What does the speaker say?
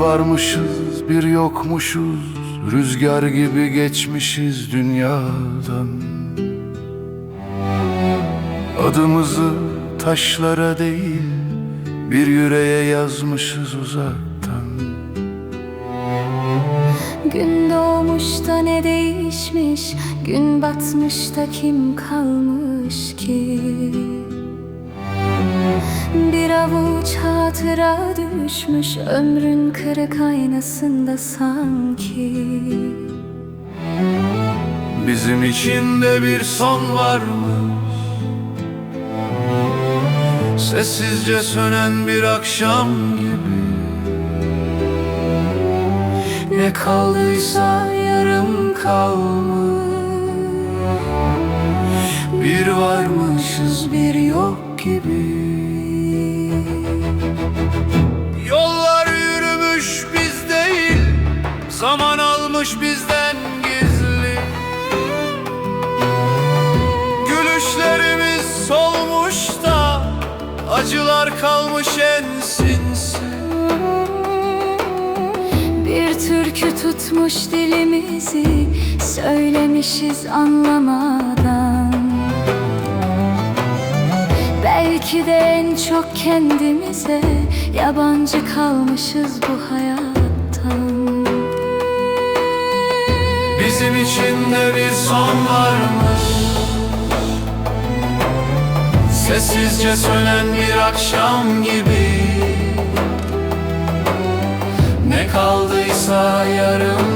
varmışız bir yokmuşuz, rüzgar gibi geçmişiz dünyadan. Adımızı taşlara değil bir yüreğe yazmışız uzaktan. Gün doğmuş da ne değişmiş, gün batmış da kim kalmış ki? Bir avuç hatıra düşmüş ömrün kırık aynasında sanki. Bizim için de bir son varmış, sessizce sönen bir akşam gibi. Ne kaldıysa yarım kalmış, bir varmışız bir yok gibi. Yollar yürümüş biz değil, zaman almış bizden gizli. Gülüşlerimiz solmuş da acılar kalmış en sinsi. Bir türkü tutmuş dilimizi, söylemişiz anlamadan. Belki de en çok kendimize yabancı kalmışız bu hayattan. Bizim için de bir son varmış, sessizce sönen bir akşam gibi. Ne kaldıysa yarım